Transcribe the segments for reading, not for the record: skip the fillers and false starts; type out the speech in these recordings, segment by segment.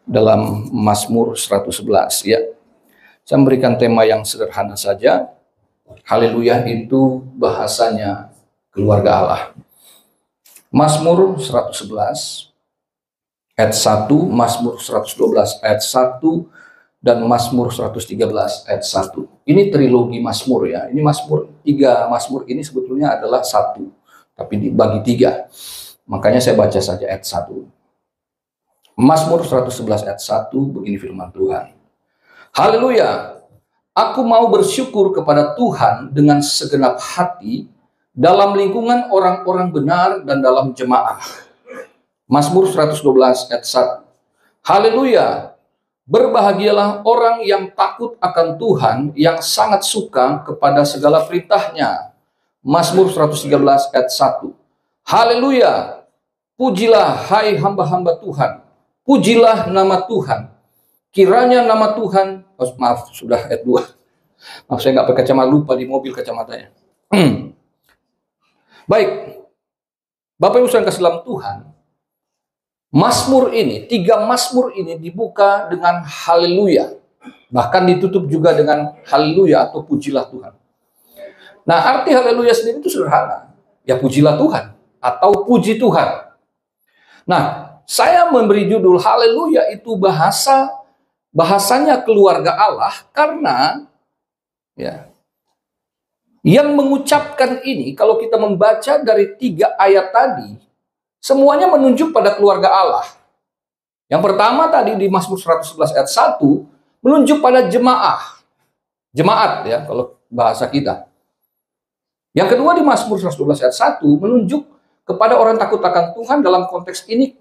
dalam Mazmur 111 ya. Saya memberikan tema yang sederhana saja. Haleluya itu bahasanya keluarga Allah. Mazmur 111 ayat 1, Mazmur 112 ayat 1, dan Mazmur 113 ayat 1. Ini trilogi Mazmur ya. Ini Mazmur, 3 Mazmur ini sebetulnya adalah satu, tapi dibagi 3. Makanya saya baca saja ayat 1. Mazmur 111 ayat 1, begini firman Tuhan. Haleluya, aku mau bersyukur kepada Tuhan dengan segenap hati dalam lingkungan orang-orang benar dan dalam jemaah. Mazmur 112 ayat 1. Haleluya, berbahagialah orang yang takut akan Tuhan, yang sangat suka kepada segala perintahnya. Mazmur 113 ayat 1. Haleluya, pujilah hai hamba-hamba Tuhan, pujilah nama Tuhan. Kiranya nama Tuhan, maaf sudah ayat 2. Maaf saya nggak pakai kacamata, lupa di mobil kacamatanya. Baik, Bapak Ibu saudara kasih dalam Tuhan, Mazmur ini, 3 Mazmur ini dibuka dengan haleluya. Bahkan ditutup juga dengan haleluya atau pujilah Tuhan. Nah, arti haleluya sendiri itu sederhana. Ya pujilah Tuhan atau puji Tuhan. Nah, saya memberi judul haleluya itu bahasanya keluarga Allah karena ya, yang mengucapkan ini kalau kita membaca dari 3 ayat tadi, semuanya menunjuk pada keluarga Allah. Yang pertama tadi di Mazmur 111 ayat 1 menunjuk pada jemaah. Jemaat ya kalau bahasa kita. Yang kedua di Mazmur 112 ayat 1 menunjuk kepada orang takut akan Tuhan, dalam konteks ini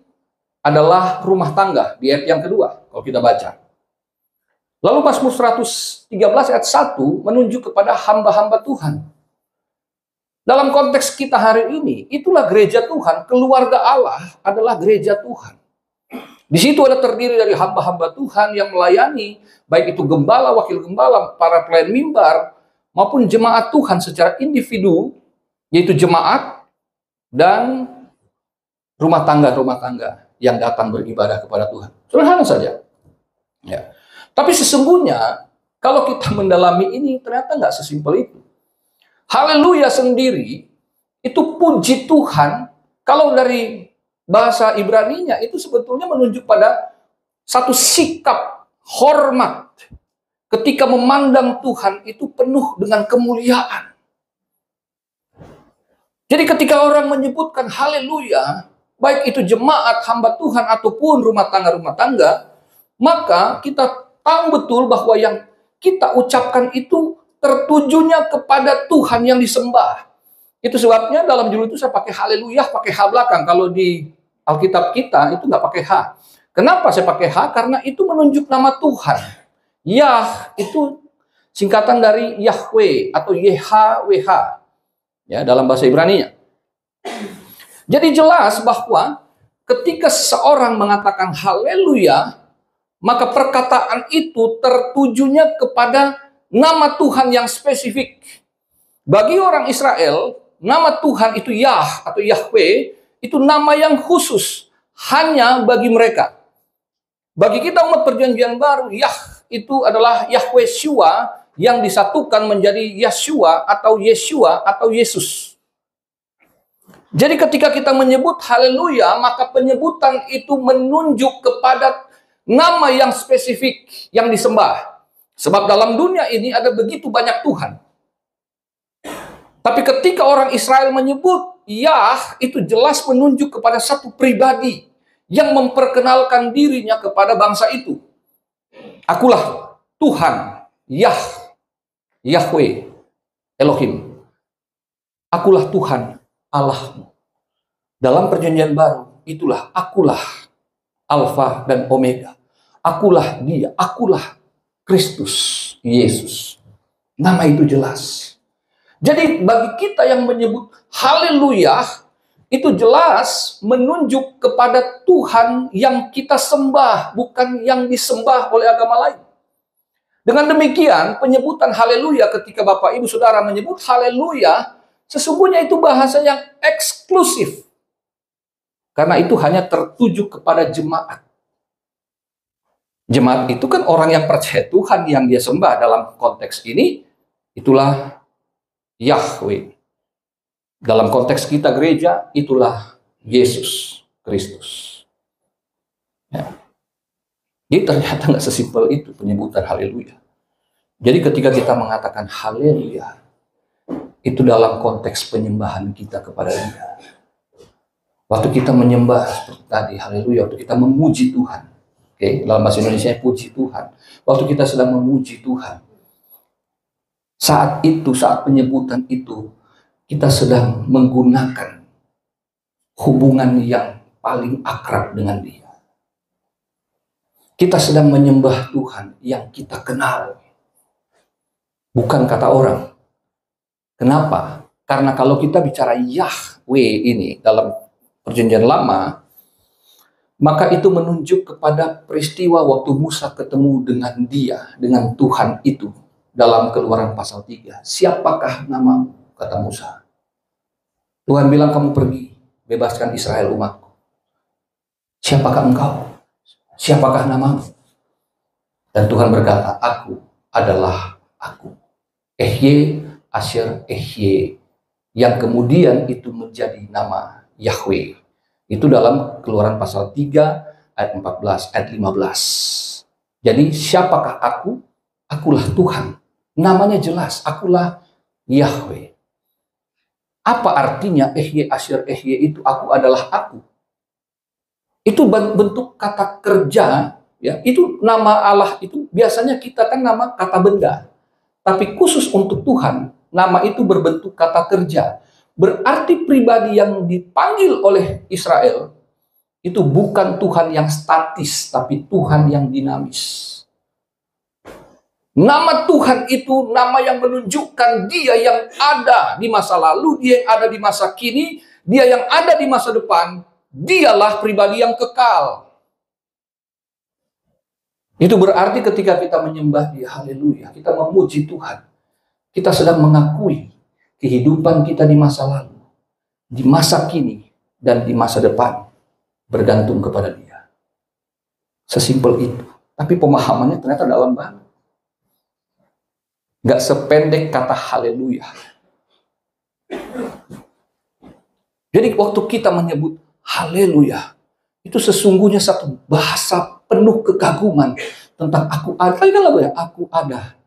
adalah rumah tangga di ayat yang kedua kalau kita baca. Lalu Mazmur 113 ayat 1 menunjuk kepada hamba-hamba Tuhan. Dalam konteks kita hari ini, itulah gereja Tuhan, keluarga Allah adalah gereja Tuhan. Di situ ada terdiri dari hamba-hamba Tuhan yang melayani, baik itu gembala, wakil gembala, para pelayan mimbar, maupun jemaat Tuhan secara individu, yaitu jemaat dan rumah tangga yang datang beribadah kepada Tuhan. Sederhana saja. Ya. Tapi sesungguhnya, kalau kita mendalami ini, ternyata nggak sesimpel itu. Haleluya sendiri, itu puji Tuhan, kalau dari bahasa Ibraninya, itu sebetulnya menunjuk pada satu sikap hormat. Ketika memandang Tuhan, itu penuh dengan kemuliaan. Jadi ketika orang menyebutkan haleluya, baik itu jemaat, hamba Tuhan, ataupun rumah tangga, maka kita tahu betul bahwa yang kita ucapkan itu tertujunya kepada Tuhan yang disembah. Itu sebabnya dalam judul itu saya pakai haleluya, pakai H belakang. Kalau di Alkitab kita itu nggak pakai H. Kenapa saya pakai H? Karena itu menunjuk nama Tuhan. Yah itu singkatan dari Yahweh atau YHWH ya dalam bahasa Ibrani-nya. Jadi jelas bahwa ketika seseorang mengatakan haleluya, maka perkataan itu tertujunya kepada nama Tuhan yang spesifik. Bagi orang Israel, nama Tuhan itu Yah atau Yahweh, itu nama yang khusus, hanya bagi mereka. Bagi kita umat perjanjian baru, Yah itu adalah Yahweh Shua yang disatukan menjadi Yeshua atau Yesus. Jadi ketika kita menyebut haleluya, maka penyebutan itu menunjuk kepada nama yang spesifik yang disembah. Sebab dalam dunia ini ada begitu banyak Tuhan. Tapi ketika orang Israel menyebut Yah, itu jelas menunjuk kepada satu pribadi yang memperkenalkan dirinya kepada bangsa itu. Akulah Tuhan, Yah, Yahweh, Elohim. Akulah Tuhan Allahmu. Dalam perjanjian baru, itulah akulah Alfa dan Omega. Akulah dia, akulah Kristus, Yesus. Nama itu jelas. Jadi bagi kita yang menyebut haleluya, itu jelas menunjuk kepada Tuhan yang kita sembah, bukan yang disembah oleh agama lain. Dengan demikian, penyebutan haleluya ketika Bapak Ibu Saudara menyebut haleluya, sesungguhnya itu bahasa yang eksklusif. Karena itu hanya tertuju kepada jemaat. Jemaat itu kan orang yang percaya Tuhan yang dia sembah dalam konteks ini, itulah Yahweh. Dalam konteks kita gereja, itulah Yesus Kristus. Ya. Jadi ternyata nggak sesimpel itu penyebutan haleluya. Jadi ketika kita mengatakan haleluya, itu dalam konteks penyembahan kita kepada Dia. Waktu kita menyembah seperti tadi, haleluya, waktu kita memuji Tuhan. Oke, dalam bahasa Indonesia puji Tuhan. Waktu kita sedang memuji Tuhan. Saat itu, saat penyebutan itu, kita sedang menggunakan hubungan yang paling akrab dengan Dia. Kita sedang menyembah Tuhan yang kita kenal. Bukan kata orang. Kenapa? Karena kalau kita bicara Yahweh ini dalam Perjanjian Lama, maka itu menunjuk kepada peristiwa waktu Musa ketemu dengan Dia, dengan Tuhan itu dalam Keluaran pasal 3. Siapakah namamu? Kata Musa. Tuhan bilang, kamu pergi, bebaskan Israel umatku. Siapakah engkau? Siapakah namamu? Dan Tuhan berkata, aku adalah aku. Ehye, Asher, Ehye. Yang kemudian itu menjadi nama Yahweh. Itu dalam Keluaran pasal 3, ayat 14, ayat 15. Jadi, siapakah aku? Akulah Tuhan. Namanya jelas, akulah Yahweh. Apa artinya Ehye, Asher, Ehye itu? Aku adalah aku. Itu bentuk kata kerja, ya. Itu nama Allah itu biasanya kita kan nama kata benda. Tapi khusus untuk Tuhan, nama itu berbentuk kata kerja. Berarti pribadi yang dipanggil oleh Israel itu bukan Tuhan yang statis, tapi Tuhan yang dinamis. Nama Tuhan itu nama yang menunjukkan Dia yang ada di masa lalu, Dia yang ada di masa kini, Dia yang ada di masa depan. Dialah pribadi yang kekal. Itu berarti ketika kita menyembah Dia, haleluya, kita memuji Tuhan, kita sedang mengakui kehidupan kita di masa lalu, di masa kini, dan di masa depan bergantung kepada Dia. Sesimpel itu. Tapi pemahamannya ternyata dalam banget. Gak sependek kata haleluya. Jadi waktu kita menyebut haleluya, itu sesungguhnya satu bahasa penuh kekaguman tentang aku ada. Kan lagu ya, aku ada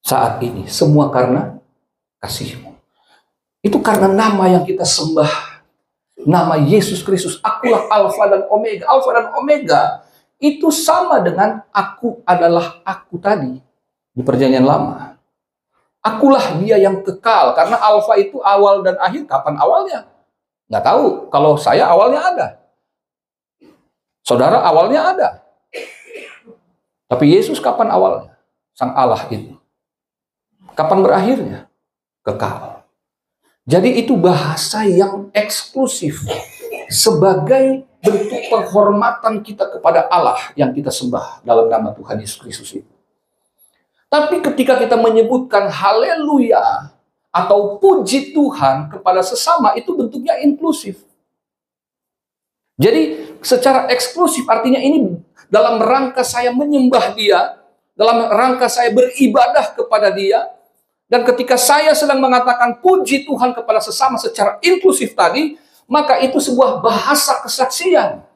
saat ini, semua karena kasih-Mu. Itu karena nama yang kita sembah, nama Yesus Kristus. Akulah Alfa dan Omega. Alfa dan Omega itu sama dengan aku adalah aku tadi di Perjanjian Lama. Akulah Dia yang kekal, karena Alfa itu awal dan akhir. Kapan awalnya? Nggak tahu. Kalau saya awalnya ada, saudara awalnya ada. Tapi Yesus kapan awalnya? Sang Allah itu. Kapan berakhirnya? Kekal. Jadi itu bahasa yang eksklusif sebagai bentuk penghormatan kita kepada Allah yang kita sembah dalam nama Tuhan Yesus Kristus itu. Tapi ketika kita menyebutkan haleluya atau puji Tuhan kepada sesama, itu bentuknya inklusif. Jadi secara eksklusif artinya ini dalam rangka saya menyembah Dia, dalam rangka saya beribadah kepada Dia. Dan ketika saya sedang mengatakan puji Tuhan kepada sesama secara inklusif tadi, maka itu sebuah bahasa kesaksian.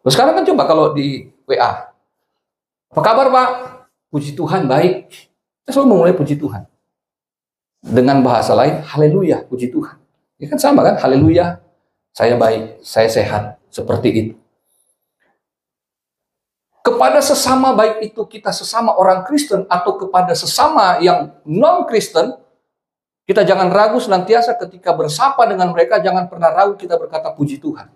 Terus sekarang kan coba kalau di WA, apa kabar Pak? Puji Tuhan, baik. Saya selalu memulai puji Tuhan. Dengan bahasa lain, haleluya, puji Tuhan. Ya kan sama kan, haleluya, saya baik, saya sehat, seperti itu. Kepada sesama, baik itu kita sesama orang Kristen atau kepada sesama yang non-Kristen, kita jangan ragu senantiasa ketika bersapa dengan mereka, jangan pernah ragu kita berkata puji Tuhan.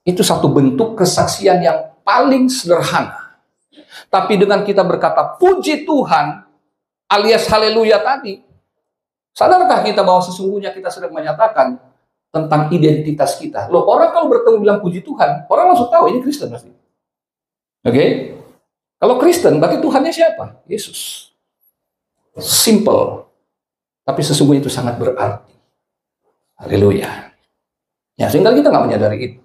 Itu satu bentuk kesaksian yang paling sederhana. Tapi dengan kita berkata puji Tuhan alias haleluya tadi, sadarkah kita bahwa sesungguhnya kita sedang menyatakan tentang identitas kita? Loh, orang kalau bertemu bilang puji Tuhan, orang langsung tahu ini Kristen pasti. Oke? Kalau Kristen, berarti Tuhannya siapa? Yesus. Simple. Tapi sesungguhnya itu sangat berarti. Haleluya. Ya, sehingga kita nggak menyadari itu.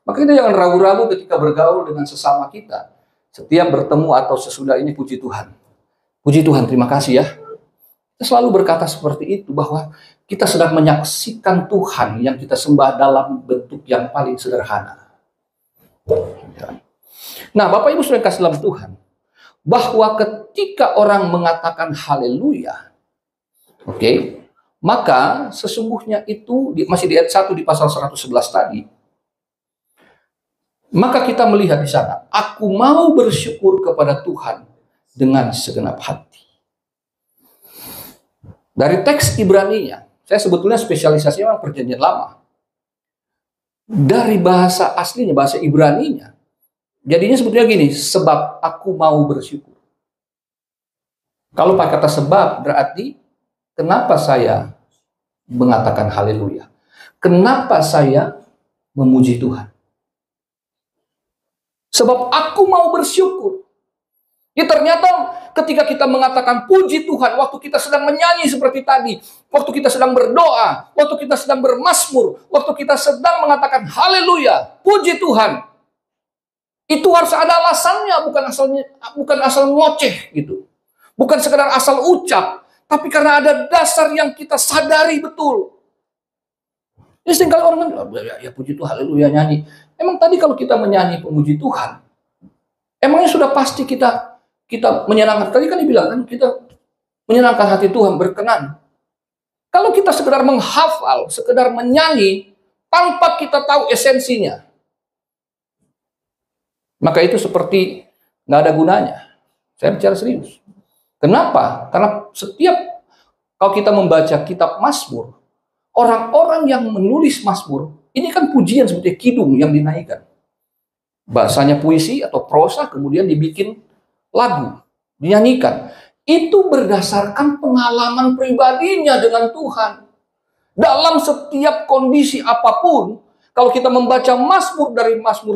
Maka kita jangan ragu-ragu ketika bergaul dengan sesama kita. Setiap bertemu atau sesudah ini, puji Tuhan. Puji Tuhan, terima kasih ya. Kita selalu berkata seperti itu, bahwa kita sedang menyaksikan Tuhan yang kita sembah dalam bentuk yang paling sederhana. Nah, Bapak Ibu sudah kasih dalam Tuhan, bahwa ketika orang mengatakan haleluya, oke, maka sesungguhnya itu, masih di ayat 1 di pasal 111 tadi, maka kita melihat di sana, aku mau bersyukur kepada Tuhan dengan segenap hati. Dari teks Ibraninya, saya sebetulnya spesialisasinya memang perjanjian lama. Dari bahasa aslinya, bahasa Ibraninya, jadinya sebetulnya gini, sebab aku mau bersyukur. Kalau pakai kata sebab, berarti kenapa saya mengatakan haleluya? Kenapa saya memuji Tuhan? Sebab aku mau bersyukur. Ya, ternyata ketika kita mengatakan puji Tuhan, waktu kita sedang menyanyi seperti tadi, waktu kita sedang berdoa, waktu kita sedang bermazmur, waktu kita sedang mengatakan haleluya, puji Tuhan, itu harus ada alasannya, bukan asal ngoceh gitu. Bukan sekedar asal ucap, tapi karena ada dasar yang kita sadari betul. Jadi seringkali orang kan, ya puji Tuhan, haleluya, nyanyi. Emang tadi kalau kita menyanyi pemuji Tuhan, emangnya sudah pasti kita menyenangkan? Tadi kan dibilang kan kita menyenangkan hati Tuhan, berkenan. Kalau kita sekedar menghafal, sekedar menyanyi, tanpa kita tahu esensinya, maka itu seperti nggak ada gunanya. Saya bicara serius. Kenapa? Karena setiap kalau kita membaca kitab Mazmur, orang-orang yang menulis Mazmur, ini kan pujian seperti kidung yang dinaikkan. Bahasanya puisi atau prosa, kemudian dibikin lagu, dinyanyikan. Itu berdasarkan pengalaman pribadinya dengan Tuhan. Dalam setiap kondisi apapun, kalau kita membaca Mazmur dari Mazmur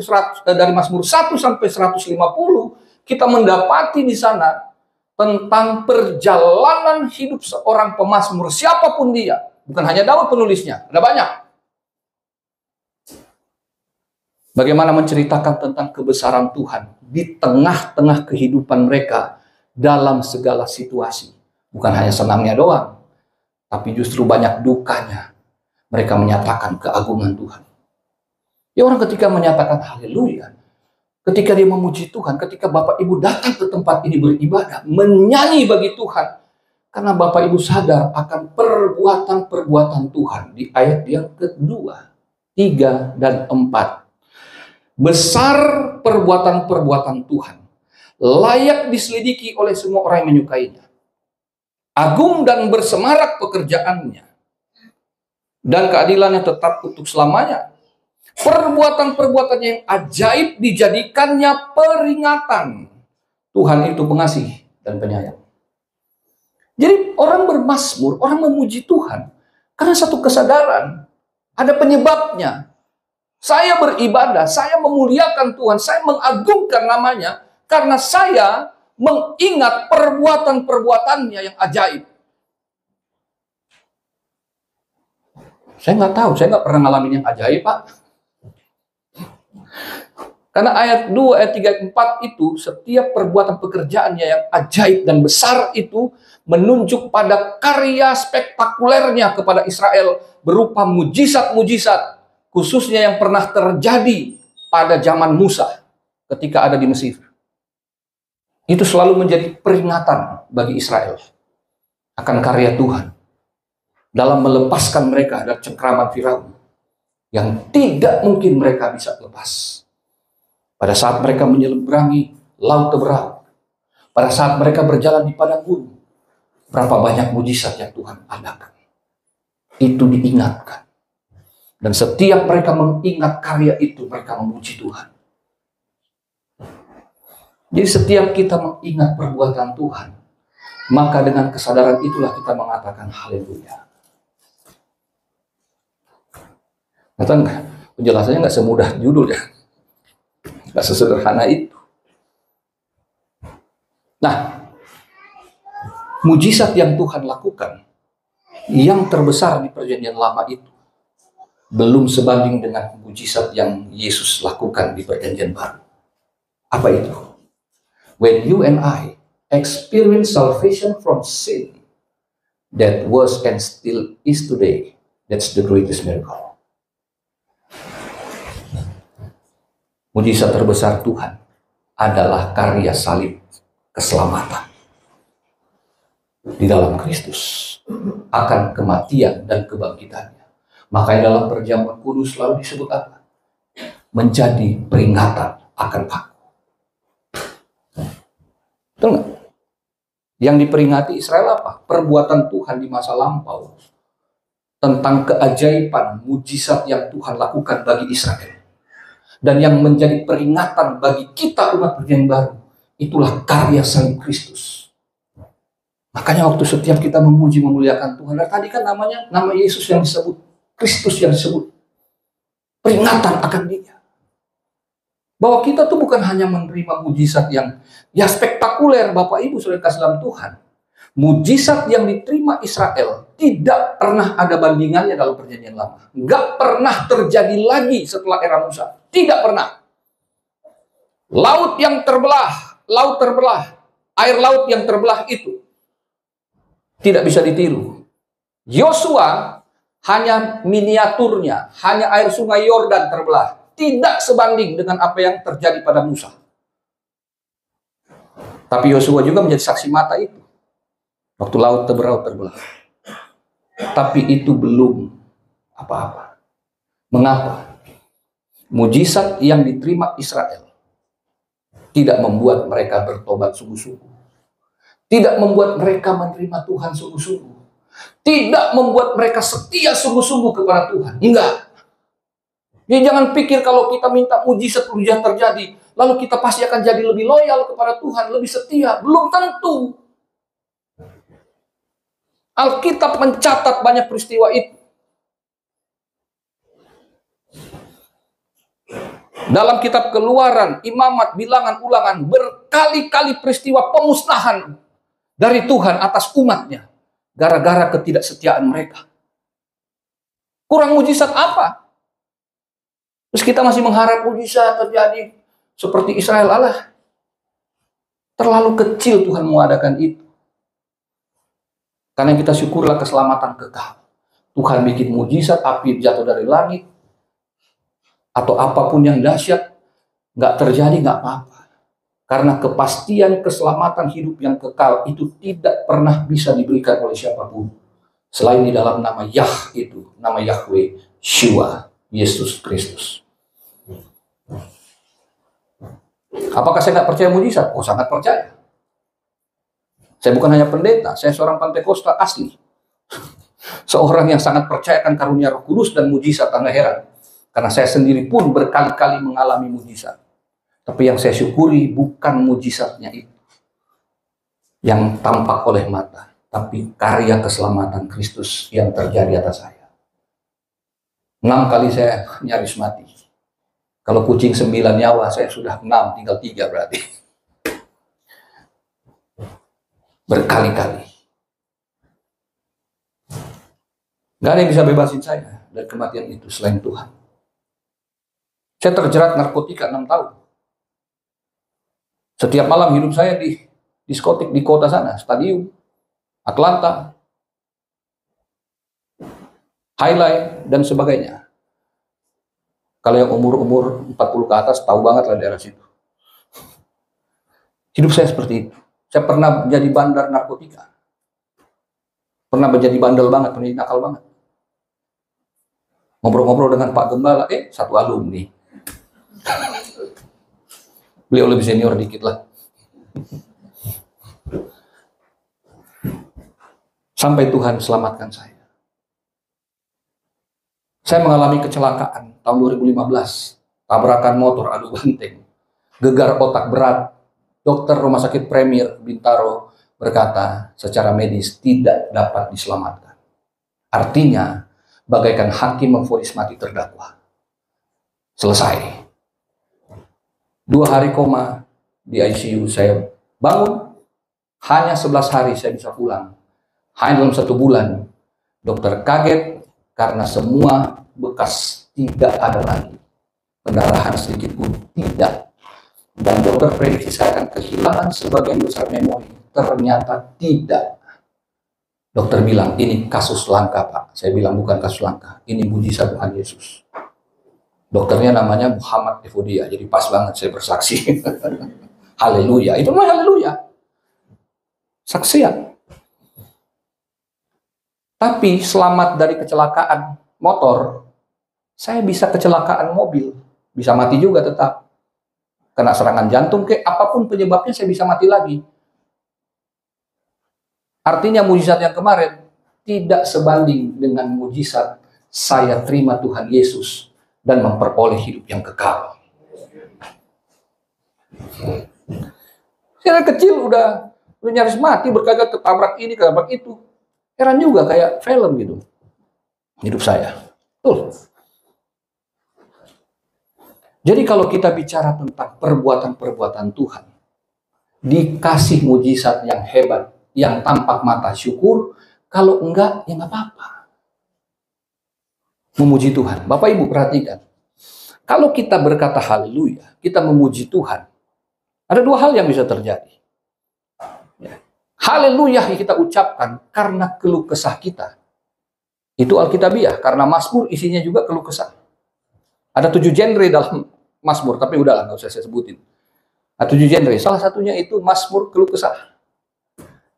1 sampai 150, kita mendapati di sana tentang perjalanan hidup seorang pemazmur, siapapun dia. Bukan hanya Daud penulisnya, ada banyak. Bagaimana menceritakan tentang kebesaran Tuhan di tengah-tengah kehidupan mereka dalam segala situasi. Bukan hanya senangnya doang, tapi justru banyak dukanya. Mereka menyatakan keagungan Tuhan. Ya, orang ketika menyatakan haleluya, ketika dia memuji Tuhan, ketika Bapak Ibu datang ke tempat ini beribadah, menyanyi bagi Tuhan, karena Bapak Ibu sadar akan perbuatan-perbuatan Tuhan di ayat yang kedua, 3, dan 4. Besar perbuatan-perbuatan Tuhan, layak diselidiki oleh semua orang yang menyukainya. Agung dan bersemarak pekerjaannya, dan keadilannya tetap untuk selamanya. Perbuatan-perbuatannya yang ajaib dijadikannya peringatan. Tuhan itu pengasih dan penyayang. Jadi orang bermazmur, orang memuji Tuhan karena satu kesadaran, ada penyebabnya. Saya beribadah, saya memuliakan Tuhan, saya mengagungkan namanya karena saya mengingat perbuatan-perbuatannya yang ajaib. Saya nggak tahu, saya nggak pernah ngalamin yang ajaib, Pak. Karena ayat 2, ayat 3, ayat 4 itu, setiap perbuatan pekerjaannya yang ajaib dan besar itu menunjuk pada karya spektakulernya kepada Israel berupa mujizat-mujizat, khususnya yang pernah terjadi pada zaman Musa ketika ada di Mesir. Itu selalu menjadi peringatan bagi Israel akan karya Tuhan dalam melepaskan mereka dari cengkraman Firaun yang tidak mungkin mereka bisa lepas. Pada saat mereka menyeberangi laut Teberau, pada saat mereka berjalan di padang gurun, berapa banyak mujizat yang Tuhan adakan. Itu diingatkan. Dan setiap mereka mengingat karya itu, mereka memuji Tuhan. Jadi setiap kita mengingat perbuatan Tuhan, maka dengan kesadaran itulah kita mengatakan haleluya. Penjelasannya nggak semudah judul ya. Nggak sesederhana itu. Nah, mujizat yang Tuhan lakukan, yang terbesar di perjanjian lama itu, belum sebanding dengan mujizat yang Yesus lakukan di Perjanjian Baru. Apa itu? When you and I experience salvation from sin that was and still is today, that's the greatest miracle. Mujizat terbesar Tuhan adalah karya salib keselamatan di dalam Kristus akan kematian dan kebangkitannya. Makanya dalam perjamuan kudus selalu disebut apa? Menjadi peringatan akan aku. Betul nggak? Yang diperingati Israel apa? Perbuatan Tuhan di masa lampau tentang keajaiban, mujizat yang Tuhan lakukan bagi Israel. Dan yang menjadi peringatan bagi kita umat Perjanjian Baru, itulah karya salib Kristus. Makanya waktu setiap kita memuji memuliakan Tuhan, tadi kan namanya nama Yesus yang disebut, Kristus yang disebut, peringatan akan Dia. Bahwa kita tuh bukan hanya menerima mujizat yang spektakuler, Bapak Ibu Saudara kasih dalam Tuhan. Mujizat yang diterima Israel tidak pernah ada bandingannya dalam Perjanjian Lama. Nggak pernah terjadi lagi setelah era Musa. Tidak pernah. Laut yang terbelah, air laut yang terbelah itu tidak bisa ditiru. Yosua hanya miniaturnya, hanya air sungai Yordan terbelah. Tidak sebanding dengan apa yang terjadi pada Musa. Tapi Yosua juga menjadi saksi mata itu. Waktu laut terbelah. Tapi itu belum apa-apa. Mengapa? Mujizat yang diterima Israel tidak membuat mereka bertobat sungguh-sungguh. Tidak membuat mereka menerima Tuhan sungguh-sungguh. Tidak membuat mereka setia sungguh-sungguh kepada Tuhan. Enggak. Jadi jangan pikir kalau kita minta mujizat terjadi, lalu kita pasti akan jadi lebih loyal kepada Tuhan, lebih setia. Belum tentu. Alkitab mencatat banyak peristiwa itu. Dalam kitab Keluaran, Imamat, Bilangan, Ulangan, berkali-kali peristiwa pemusnahan dari Tuhan atas umatnya. Gara-gara ketidaksetiaan mereka. Kurang mujizat apa? Terus kita masih mengharap mujizat terjadi seperti Israel. Allah, terlalu kecil Tuhan mengadakan itu. Karena kita syukurlah keselamatan kekal. Tuhan bikin mujizat, api jatuh dari langit, atau apapun yang dahsyat, nggak terjadi, nggak apa-apa. Karena kepastian keselamatan hidup yang kekal itu tidak pernah bisa diberikan oleh siapapun. Selain di dalam nama Yah itu, nama Yahweh, Shua, Yesus Kristus. Apakah saya nggak percaya mujizat? Oh, sangat percaya. Saya bukan hanya pendeta, saya seorang Pentakosta asli. Seorang yang sangat percaya akan karunia Roh Kudus dan mujizat, Anda heran. Karena saya sendiri pun berkali-kali mengalami mujizat. Tapi yang saya syukuri bukan mujizatnya itu yang tampak oleh mata, tapi karya keselamatan Kristus yang terjadi atas saya. 6 kali saya nyaris mati. Kalau kucing 9 nyawa, saya sudah 6, tinggal 3 berarti. Berkali-kali. Gak ada yang bisa bebasin saya dari kematian itu selain Tuhan. Saya terjerat narkotika 6 tahun. Setiap malam hidup saya di diskotik di kota sana, Stadium, Atlanta, Highlight, dan sebagainya. Kalau yang umur-umur 40 ke atas, tahu banget lah daerah situ. Hidup saya seperti itu. Saya pernah menjadi bandar narkotika. Pernah menjadi bandel banget, pernah nakal banget. Ngobrol-ngobrol dengan Pak Gembala, satu alumni. Beliau lebih senior dikit lah. Sampai Tuhan selamatkan saya. Saya mengalami kecelakaan tahun 2015. Tabrakan motor adu banteng. Gegar otak berat. Dokter Rumah Sakit Premier Bintaro berkata secara medis tidak dapat diselamatkan. Artinya, bagaikan hakim memvonis mati terdakwa. Selesai. 2 hari koma di ICU, saya bangun. Hanya 11 hari saya bisa pulang. Hanya dalam 1 bulan. Dokter kaget karena semua bekas tidak ada lagi. Pendarahan sedikit pun tidak. Dan dokter prediksi saya akan kehilangan sebagian besar memori. Ternyata tidak. Dokter bilang, ini kasus langka, Pak. Saya bilang, bukan kasus langka. Ini mujizat Tuhan Yesus. Dokternya namanya Muhammad Evodia. Jadi pas banget saya bersaksi. Haleluya. Itu namanya haleluya. Saksian. Tapi selamat dari kecelakaan motor, saya bisa kecelakaan mobil. Bisa mati juga tetap. Kena serangan jantung, kayak apapun penyebabnya saya bisa mati lagi. Artinya mujizat yang kemarin tidak sebanding dengan mujizat saya terima Tuhan Yesus dan memperoleh hidup yang kekal. Saya kecil udah nyaris mati, berkali ketabrak ini, ketabrak itu. Heran juga kayak film gitu. Hidup saya. Tuh. Jadi kalau kita bicara tentang perbuatan-perbuatan Tuhan, dikasih mujizat yang hebat, yang tampak mata, syukur. Kalau enggak, ya nggak apa-apa. Memuji Tuhan. Bapak Ibu perhatikan. Kalau kita berkata haleluya, kita memuji Tuhan, ada dua hal yang bisa terjadi. Haleluya yang kita ucapkan karena keluh kesah kita. Itu Alkitabiah, karena Mazmur isinya juga keluh kesah. Ada 7 genre dalam Mazmur, tapi udahlah, nggak usah saya sebutin. Ada 7 genre, salah satunya itu Mazmur keluh kesah.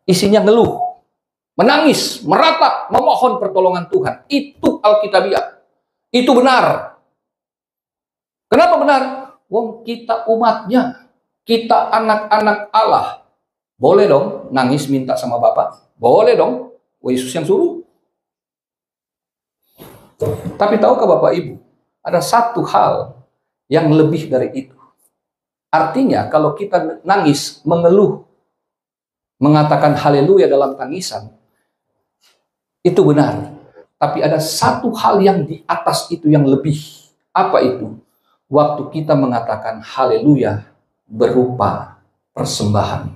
Isinya ngeluh, menangis, meratap, memohon pertolongan Tuhan. Itu Alkitabiah. Itu benar. Kenapa benar? Wong kita umatnya, kita anak-anak Allah. Boleh dong nangis minta sama Bapak? Boleh dong. Yesus yang suruh. Tapi tahukah Bapak Ibu, ada satu hal yang lebih dari itu. Artinya kalau kita nangis, mengeluh, mengatakan haleluya dalam tangisan, itu benar. Tapi ada satu hal yang di atas itu yang lebih. Apa itu? Waktu kita mengatakan haleluya berupa persembahan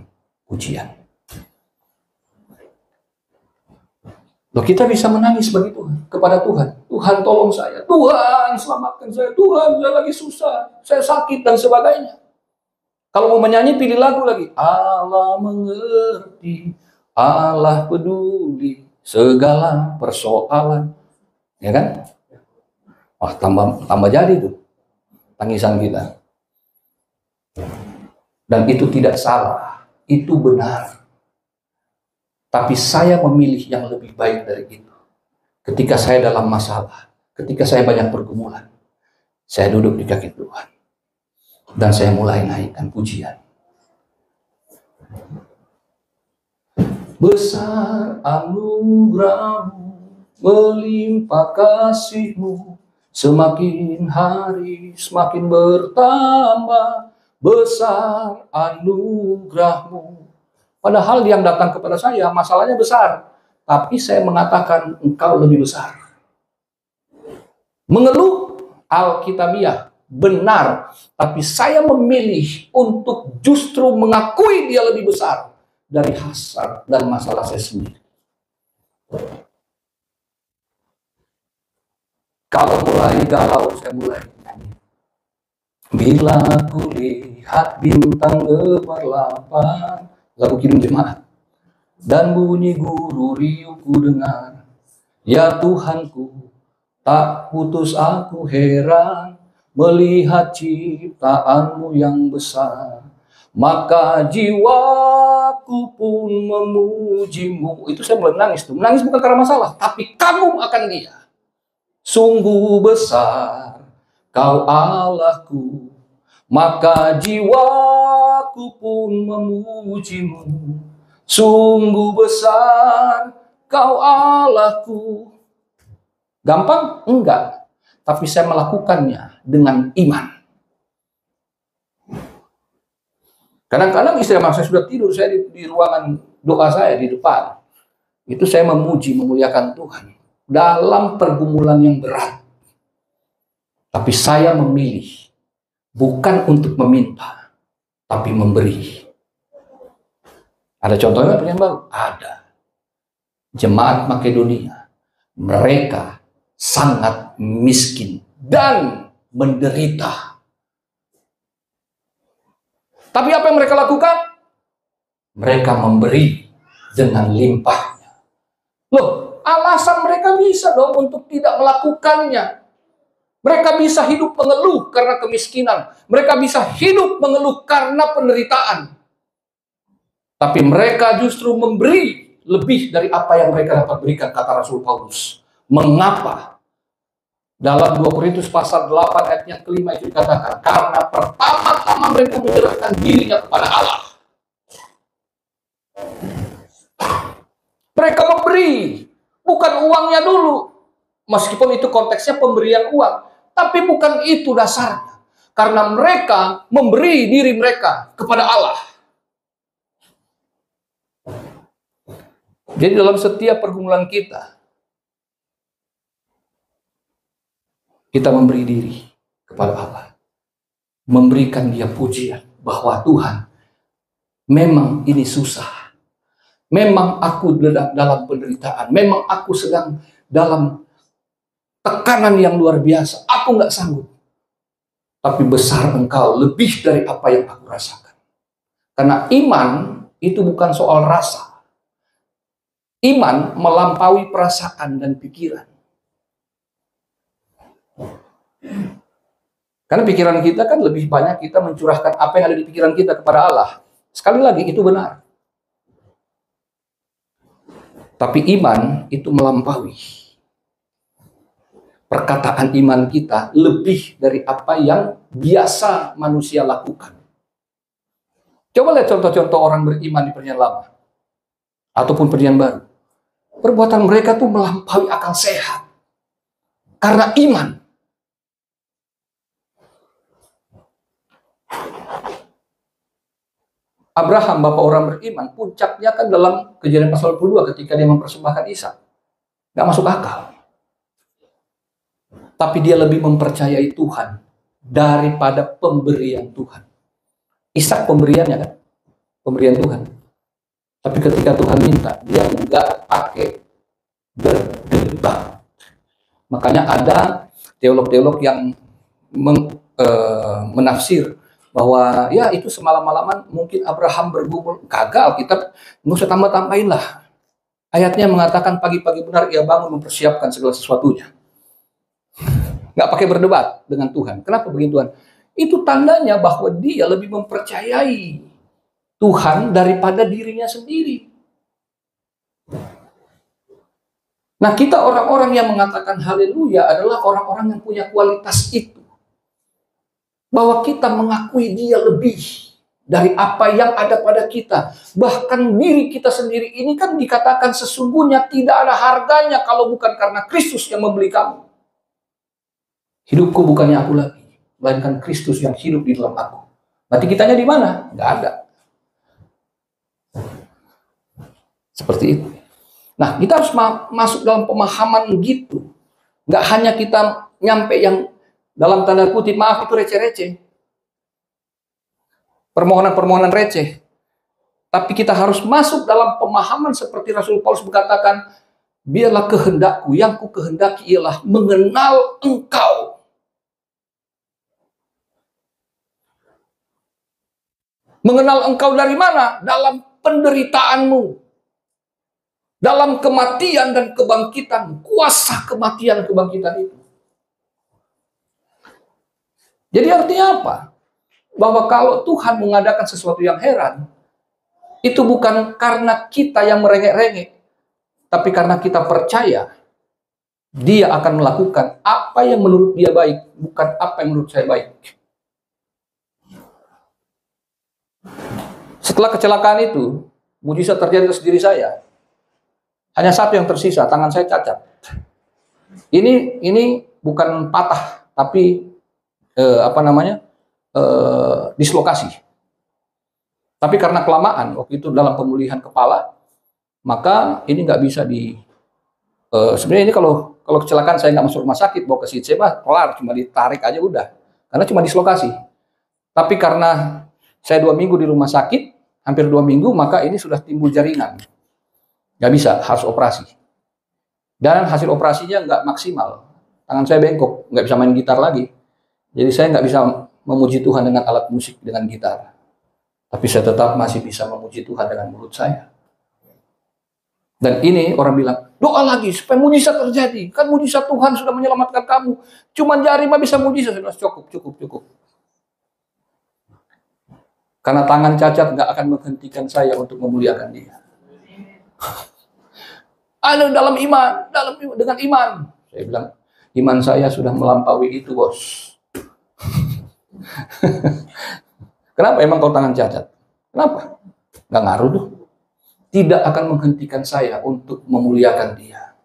pujian. Loh, kita bisa menangis bagi Tuhan, kepada Tuhan. Tuhan tolong saya, Tuhan selamatkan saya, Tuhan saya lagi susah, saya sakit dan sebagainya. Kalau mau menyanyi, pilih lagu lagi. Allah mengerti, Allah peduli segala persoalan. Ya kan? Wah, tambah jadi tuh tangisan kita. Dan itu tidak salah, itu benar. Tapi saya memilih yang lebih baik dari itu. Ketika saya dalam masalah, ketika saya banyak pergumulan, saya duduk di kaki Tuhan. Dan saya mulai naikkan pujian. Besar anugerah-Mu, melimpah kasih-Mu, semakin hari semakin bertambah. Besar anugerah-Mu. Padahal yang datang kepada saya masalahnya besar, tapi saya mengatakan Engkau lebih besar. Mengeluh Alkitabiah benar, tapi saya memilih untuk justru mengakui Dia lebih besar dari hasrat dan masalah saya sendiri. Kalau mulai galau, saya mulai nyanyi. Bila aku lihat bintang gemerlapan, lagu Kidung Jemaat, dan bunyi guru riuhku dengar, ya Tuhanku, tak putus aku heran melihat ciptaan-Mu yang besar, maka jiwaku pun memuji-Mu. Itu saya mulai menangis tuh. Menangis bukan karena masalah, tapi kagum akan Dia. Sungguh besar Kau Allahku, maka jiwaku pun memuji-Mu. Sungguh besar Kau Allahku. Gampang? Enggak. Tapi saya melakukannya dengan iman. Kadang-kadang istri saya sudah tidur, saya di ruangan doa saya di depan. Itu saya memuji, memuliakan Tuhan dalam pergumulan yang berat. Tapi saya memilih bukan untuk meminta, tapi memberi. Ada contohnya yang baru? Ada. Jemaat Makedonia, mereka sangat miskin dan menderita. Tapi apa yang mereka lakukan? Mereka memberi dengan limpahnya. Loh, alasan mereka bisa dong untuk tidak melakukannya. Mereka bisa hidup mengeluh karena kemiskinan. Mereka bisa hidup mengeluh karena penderitaan. Tapi mereka justru memberi lebih dari apa yang mereka dapat berikan, kata Rasul Paulus. Mengapa? Dalam 2 Korintus pasal 8 ayat yang kelima itu dikatakan, karena pertama-tama mereka menyerahkan dirinya kepada Allah. Mereka memberi, bukan uangnya dulu. Meskipun itu konteksnya pemberian uang, tapi bukan itu dasarnya. Karena mereka memberi diri mereka kepada Allah. Jadi dalam setiap pergumulan kita memberi diri kepada Allah. Memberikan Dia pujian bahwa Tuhan, memang ini susah. Memang aku dalam penderitaan. Memang aku sedang dalam tekanan yang luar biasa. Aku nggak sanggup. Tapi besar Engkau lebih dari apa yang aku rasakan. Karena iman itu bukan soal rasa. Iman melampaui perasaan dan pikiran. Karena pikiran kita kan lebih banyak kita mencurahkan apa yang ada di pikiran kita kepada Allah. Sekali lagi itu benar. Tapi iman itu melampaui. Perkataan iman kita lebih dari apa yang biasa manusia lakukan. Coba lihat contoh-contoh orang beriman di Perjanjian Lama ataupun Perjanjian Baru. Perbuatan mereka tuh melampaui akal sehat. Karena iman. Abraham, bapak orang beriman, puncaknya kan dalam Kejadian pasal 22 ketika dia mempersembahkan Ishak. Gak masuk akal. Tapi dia lebih mempercayai Tuhan daripada pemberian Tuhan. Ishak pemberiannya kan? Pemberian Tuhan. Tapi ketika Tuhan minta, dia nggak pakai berdebat. Makanya ada teolog-teolog yang menafsir bahwa ya itu semalam-malaman mungkin Abraham bergumul. Gagal, kita nggak usah tambah-tambahin lah. Ayatnya mengatakan pagi-pagi benar ia bangun mempersiapkan segala sesuatunya. Nggak pakai berdebat dengan Tuhan. Kenapa begitu Tuhan? Itu tandanya bahwa dia lebih mempercayai Tuhan daripada dirinya sendiri. Nah, kita orang-orang yang mengatakan haleluya adalah orang-orang yang punya kualitas itu. Bahwa kita mengakui Dia lebih dari apa yang ada pada kita. Bahkan diri kita sendiri ini kan dikatakan sesungguhnya tidak ada harganya kalau bukan karena Kristus yang membeli kamu. Hidupku bukannya aku lagi, melainkan Kristus yang hidup di dalam aku. Berarti kitanya di mana? Nggak ada. Seperti itu. Nah, kita harus masuk dalam pemahaman gitu. Nggak hanya kita nyampe yang dalam tanda kutip, maaf itu receh-receh. Permohonan-permohonan receh. Tapi kita harus masuk dalam pemahaman seperti Rasul Paulus berkatakan, biarlah kehendakku, yang ku kehendaki ialah mengenal Engkau. Mengenal Engkau dari mana? Dalam penderitaanmu. Dalam kematian dan kebangkitan. Kuasa kematian dan kebangkitan itu. Jadi artinya apa? Bahwa kalau Tuhan mengadakan sesuatu yang heran, itu bukan karena kita yang merengek-rengek, tapi karena kita percaya Dia akan melakukan apa yang menurut Dia baik, bukan apa yang menurut saya baik. Setelah kecelakaan itu, mujizat terjadi atas diri saya. Hanya satu yang tersisa, tangan saya cacat. Ini bukan patah, tapi dislokasi. Tapi karena kelamaan waktu itu dalam pemulihan kepala, maka ini nggak bisa sebenarnya ini kalau kecelakaan saya nggak masuk rumah sakit, bawa ke Sitseba, kelar, cuma ditarik aja udah, karena cuma dislokasi. Tapi karena saya 2 minggu di rumah sakit, hampir 2 minggu, maka ini sudah timbul jaringan, nggak bisa, harus operasi. Dan hasil operasinya nggak maksimal. tangan saya bengkok, nggak bisa main gitar lagi. Jadi saya nggak bisa memuji Tuhan dengan alat musik, dengan gitar. Tapi saya tetap masih bisa memuji Tuhan dengan mulut saya. Dan ini orang bilang, doa lagi supaya mujizat terjadi. Kan mujizat Tuhan sudah menyelamatkan kamu. Cuman jari mah bisa mujizat. Cukup. Karena tangan cacat nggak akan menghentikan saya untuk memuliakan Dia. Ada dalam iman, dengan iman. Saya bilang, iman saya sudah melampaui itu, bos. Kenapa emang kau tangan cacat? Kenapa? Nggak ngaruh tuh. Tidak akan menghentikan saya untuk memuliakan Dia.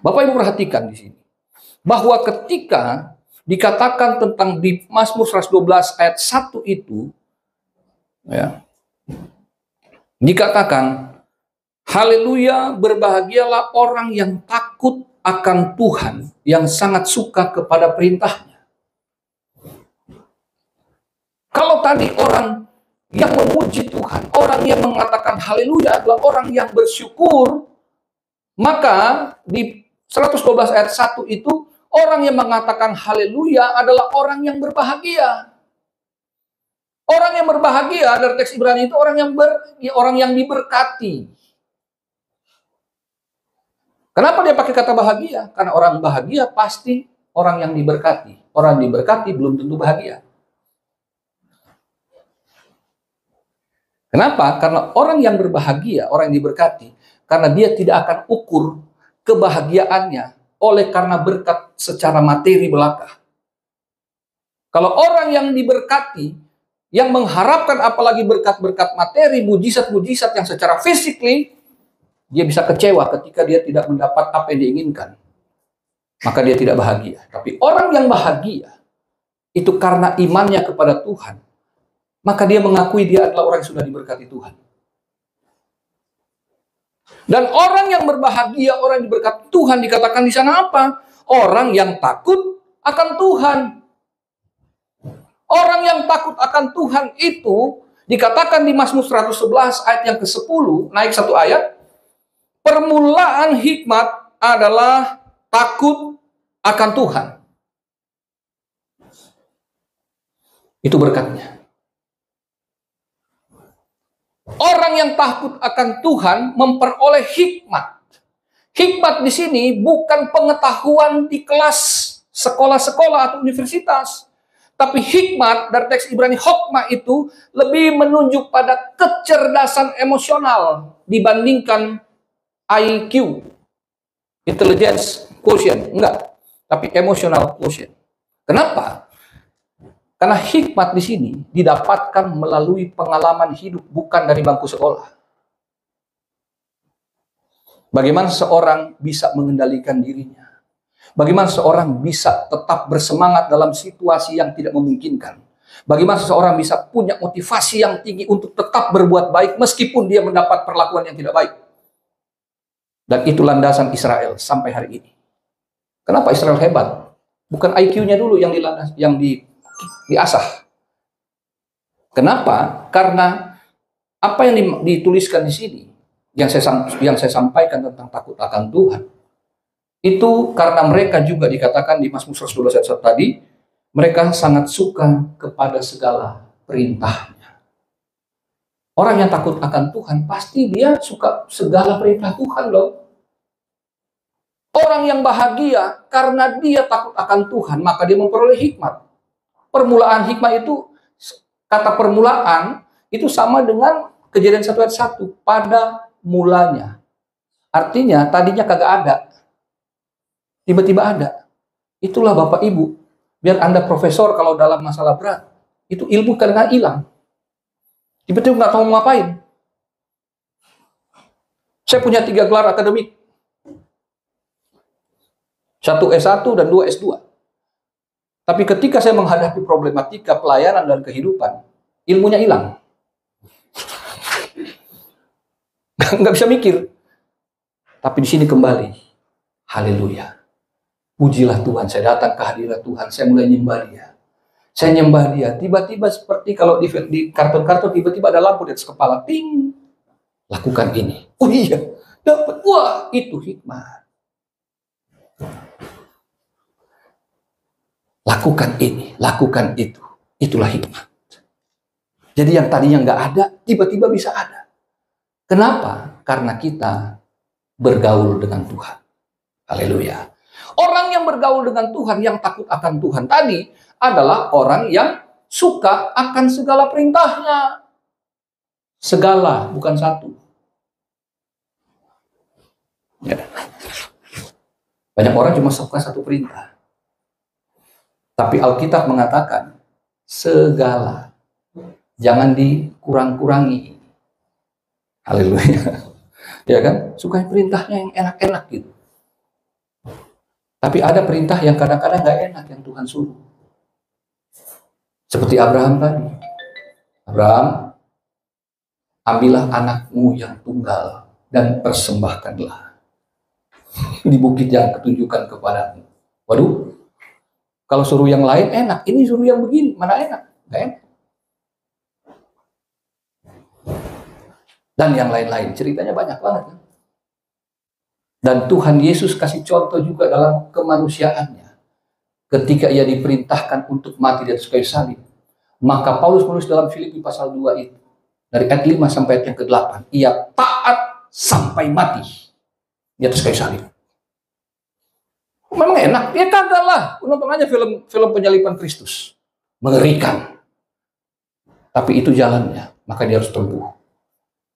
Bapak Ibu perhatikan di sini. Bahwa ketika dikatakan tentang di Mazmur 112 ayat 1 itu, ya, dikatakan, haleluya, berbahagialah orang yang takut akan Tuhan, yang sangat suka kepada perintahnya. Kalau tadi orang yang memuji Tuhan, orang yang mengatakan haleluya adalah orang yang bersyukur, maka di 112 ayat 1 itu, orang yang mengatakan haleluya adalah orang yang berbahagia. Orang yang berbahagia dari teks Ibrani itu orang yang diberkati. Kenapa dia pakai kata bahagia? Karena orang bahagia pasti orang yang diberkati. Orang diberkati belum tentu bahagia. Kenapa? Karena orang yang berbahagia, orang yang diberkati, karena dia tidak akan ukur kebahagiaannya oleh karena berkat secara materi belaka. Kalau orang yang diberkati, yang mengharapkan apalagi berkat-berkat materi, mujizat-mujizat yang secara physically, dia bisa kecewa ketika dia tidak mendapat apa yang diinginkan. Maka dia tidak bahagia. Tapi orang yang bahagia, itu karena imannya kepada Tuhan, maka dia mengakui dia adalah orang yang sudah diberkati Tuhan. Dan orang yang berbahagia, orang yang diberkati Tuhan, dikatakan di sana apa? Orang yang takut akan Tuhan. Orang yang takut akan Tuhan itu dikatakan di Mazmur 111 ayat yang ke-10, naik satu ayat. Permulaan hikmat adalah takut akan Tuhan. Itu berkatnya. Orang yang takut akan Tuhan memperoleh hikmat. Hikmat di sini bukan pengetahuan di kelas sekolah-sekolah atau universitas. Tapi hikmat dari teks Ibrani hokmah itu lebih menunjuk pada kecerdasan emosional dibandingkan IQ. Intelligence quotient. Enggak. Tapi emotional quotient. Kenapa? Karena hikmat di sini didapatkan melalui pengalaman hidup, bukan dari bangku sekolah. Bagaimana seorang bisa mengendalikan dirinya? Bagaimana seorang bisa tetap bersemangat dalam situasi yang tidak memungkinkan? Bagaimana seseorang bisa punya motivasi yang tinggi untuk tetap berbuat baik meskipun dia mendapat perlakuan yang tidak baik? Dan itu landasan Israel sampai hari ini. Kenapa Israel hebat? Bukan IQ-nya dulu yang diasah. Kenapa? Karena apa yang dituliskan di sini, yang saya sampaikan tentang takut akan Tuhan, itu karena mereka juga dikatakan di Mazmur 112 ayat 1 tadi, mereka sangat suka kepada segala perintahnya. Orang yang takut akan Tuhan, pasti dia suka segala perintah Tuhan loh. Orang yang bahagia karena dia takut akan Tuhan, maka dia memperoleh hikmat. Permulaan hikmah itu, kata permulaan, itu sama dengan Kejadian 1 ayat 1, pada mulanya. Artinya, tadinya kagak ada. Tiba-tiba ada. Itulah Bapak Ibu. Biar Anda profesor kalau dalam masalah berat, itu ilmu kadang-kadang hilang. Tiba-tiba nggak tahu mau ngapain. Saya punya 3 gelar akademik. 1 S1 dan 2 S2. Tapi ketika saya menghadapi problematika pelayanan dan kehidupan, ilmunya hilang. Nggak bisa mikir. Tapi di sini kembali. Haleluya. Pujilah Tuhan, saya datang ke hadirat Tuhan, saya mulai nyembah Dia. Saya nyembah Dia, tiba-tiba seperti kalau di kartun-kartun, tiba-tiba ada lampu di atas kepala, ting, lakukan ini. Oh iya, dapat, wah, itu hikmat. Lakukan ini, lakukan itu. Itulah hikmat. Jadi yang tadinya nggak ada, tiba-tiba bisa ada. Kenapa? Karena kita bergaul dengan Tuhan. Haleluya. Orang yang bergaul dengan Tuhan, yang takut akan Tuhan tadi, adalah orang yang suka akan segala perintahnya. Segala, bukan satu. Ya. Banyak orang cuma suka satu perintah. Tapi Alkitab mengatakan, segala. Jangan dikurang-kurangi. Haleluya. Ya kan? Suka perintahnya yang enak-enak gitu. Tapi ada perintah yang kadang-kadang nggak enak yang Tuhan suruh. Seperti Abraham tadi. Abraham, ambillah anakmu yang tunggal dan persembahkanlah di bukit yang kutunjukkan kepadamu. Waduh, kalau suruh yang lain enak, ini suruh yang begini, mana enak? Nggak enak. Dan yang lain-lain, ceritanya banyak banget. Dan Tuhan Yesus kasih contoh juga dalam kemanusiaannya. Ketika ia diperintahkan untuk mati di atas kayu salib, maka Paulus menulis dalam Filipi pasal 2 itu, dari ayat 5 sampai ayat yang ke-8, ia taat sampai mati di atas kayu salib. Memang enak? Ya kagak lah. Nonton aja film penyaliban Kristus. Mengerikan. Tapi itu jalannya, maka dia harus tempuh.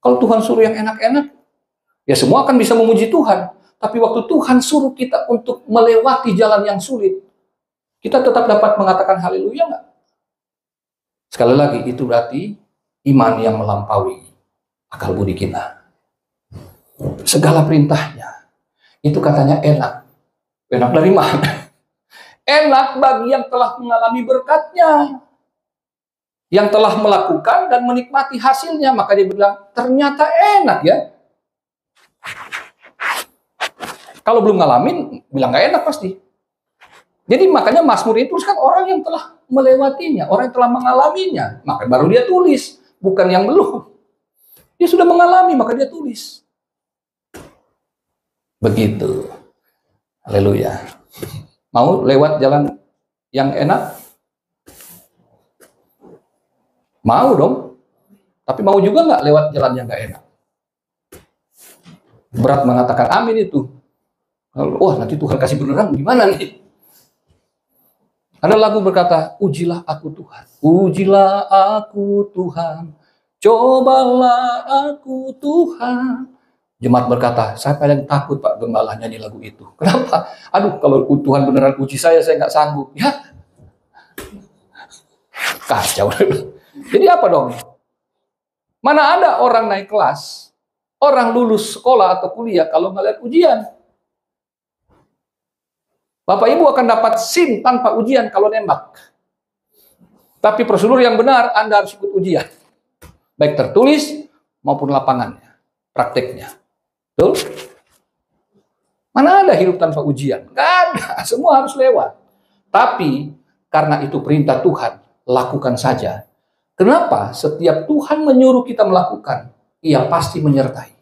Kalau Tuhan suruh yang enak-enak, ya semua akan bisa memuji Tuhan. Tapi waktu Tuhan suruh kita untuk melewati jalan yang sulit, kita tetap dapat mengatakan haleluya nggak? Sekali lagi, itu berarti iman yang melampaui akal budi kita. Segala perintahnya, itu katanya enak. Enak dari mana? Enak bagi yang telah mengalami berkatnya. Yang telah melakukan dan menikmati hasilnya. Maka dia bilang, ternyata enak ya. Kalau belum ngalamin, bilang gak enak pasti. Jadi makanya Mazmur itu kan orang yang telah melewatinya, orang yang telah mengalaminya. Maka baru dia tulis, bukan yang belum. Dia sudah mengalami, maka dia tulis. Begitu. Haleluya. Mau lewat jalan yang enak? Mau dong. Tapi mau juga nggak lewat jalan yang nggak enak? Berat mengatakan amin itu. Wah, nanti Tuhan kasih beneran gimana nih? Ada lagu berkata, ujilah aku Tuhan. Ujilah aku Tuhan. Cobalah aku Tuhan. Jemaat berkata, saya paling takut Pak Gembala nyanyi lagu itu. Kenapa? Aduh, kalau Tuhan beneran uji saya nggak sanggup. Ya, kacau. Jadi apa dong? Mana ada orang naik kelas, orang lulus sekolah atau kuliah kalau ngeliat ujian? Bapak Ibu akan dapat SIM tanpa ujian kalau nembak. Tapi prosedur yang benar, Anda harus ikut ujian. Baik tertulis maupun lapangannya, prakteknya. Betul? Mana ada hidup tanpa ujian? Nggak ada, semua harus lewat. Tapi karena itu perintah Tuhan, lakukan saja. Kenapa? Setiap Tuhan menyuruh kita melakukan, Ia pasti menyertai.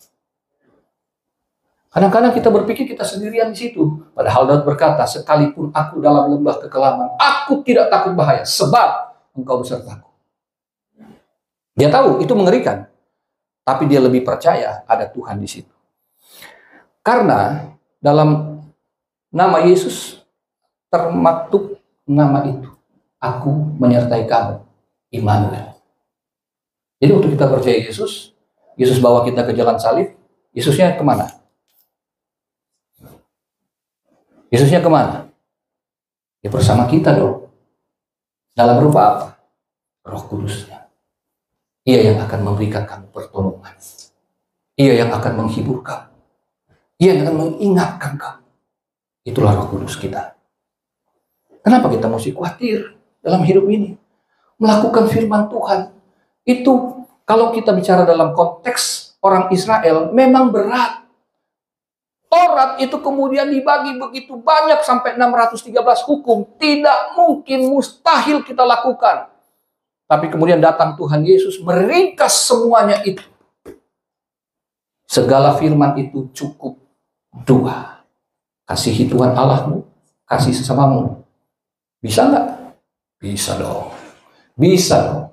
Kadang-kadang kita berpikir kita sendirian di situ. Padahal Daud berkata, sekalipun aku dalam lembah kekelaman, aku tidak takut bahaya, sebab Engkau besertaku. Dia tahu itu mengerikan, tapi dia lebih percaya ada Tuhan di situ. Karena dalam nama Yesus termaktub nama itu, aku menyertai kamu, Immanuel. Jadi waktu kita percaya Yesus, Yesus bawa kita ke jalan salib, Yesusnya kemana? Yesusnya kemana? Ya bersama kita dong. Dalam rupa apa? Roh Kudusnya. Ia yang akan memberikan kamu pertolongan. Ia yang akan menghibur kamu. Ia yang akan mengingatkan kamu. Itulah Roh Kudus kita. Kenapa kita mesti khawatir dalam hidup ini? Melakukan firman Tuhan. Itu kalau kita bicara dalam konteks orang Israel memang berat. Taurat itu kemudian dibagi begitu banyak sampai 613 hukum. Tidak mungkin, mustahil kita lakukan. Tapi kemudian datang Tuhan Yesus meringkas semuanya itu. Segala firman itu cukup 2. Kasihi Tuhan Allahmu, kasih sesamamu. Bisa nggak? Bisa dong. Bisa dong.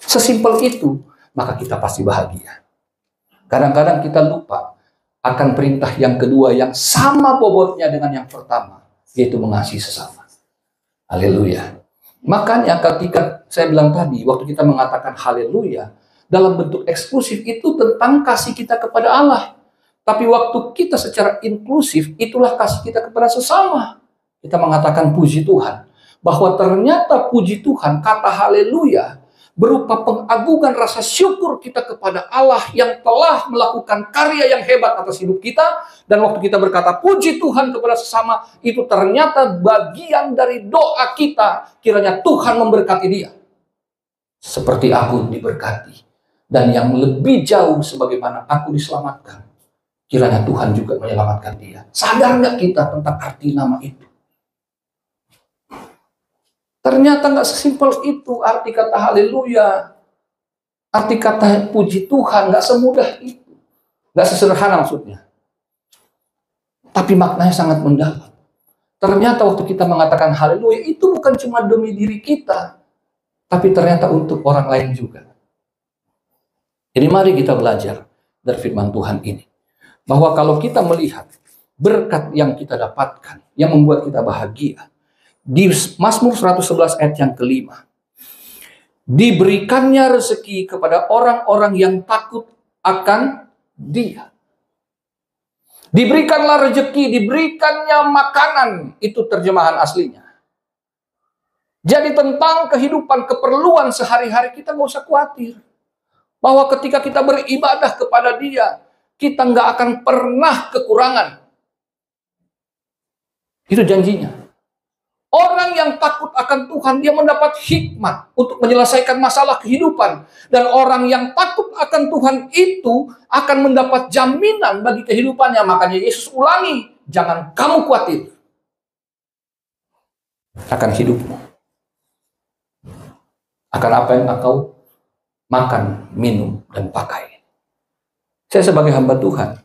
Sesimpel itu, maka kita pasti bahagia. Kadang-kadang kita lupa akan perintah yang kedua yang sama bobotnya dengan yang pertama, yaitu mengasihi sesama. Haleluya. Makanya ketika saya bilang tadi, waktu kita mengatakan haleluya, dalam bentuk eksklusif itu tentang kasih kita kepada Allah. Tapi waktu kita secara inklusif, itulah kasih kita kepada sesama. Kita mengatakan puji Tuhan. Bahwa ternyata puji Tuhan, kata haleluya, berupa pengagungan rasa syukur kita kepada Allah yang telah melakukan karya yang hebat atas hidup kita. Dan waktu kita berkata puji Tuhan kepada sesama, itu ternyata bagian dari doa kita. Kiranya Tuhan memberkati dia, seperti aku diberkati. Dan yang lebih jauh, sebagaimana aku diselamatkan, kiranya Tuhan juga menyelamatkan dia. Sadar nggak kita tentang arti nama itu? Ternyata nggak sesimpel itu arti kata haleluya. Arti kata puji Tuhan nggak semudah itu. Nggak sesederhana maksudnya. Tapi maknanya sangat mendalam. Ternyata waktu kita mengatakan haleluya, itu bukan cuma demi diri kita, tapi ternyata untuk orang lain juga. Jadi mari kita belajar dari firman Tuhan ini. Bahwa kalau kita melihat berkat yang kita dapatkan, yang membuat kita bahagia, di Mazmur 111 ayat yang kelima, diberikannya rezeki kepada orang-orang yang takut akan dia. Diberikanlah rezeki, diberikannya makanan, itu terjemahan aslinya. Jadi tentang kehidupan, keperluan sehari-hari kita nggak usah khawatir. Bahwa ketika kita beribadah kepada dia, kita nggak akan pernah kekurangan. Itu janjinya. Orang yang takut akan Tuhan, dia mendapat hikmat untuk menyelesaikan masalah kehidupan. Dan orang yang takut akan Tuhan itu akan mendapat jaminan bagi kehidupannya. Makanya Yesus ulangi, jangan kamu khawatir akan hidupmu. Akan apa yang engkau makan, minum, dan pakai. Saya sebagai hamba Tuhan,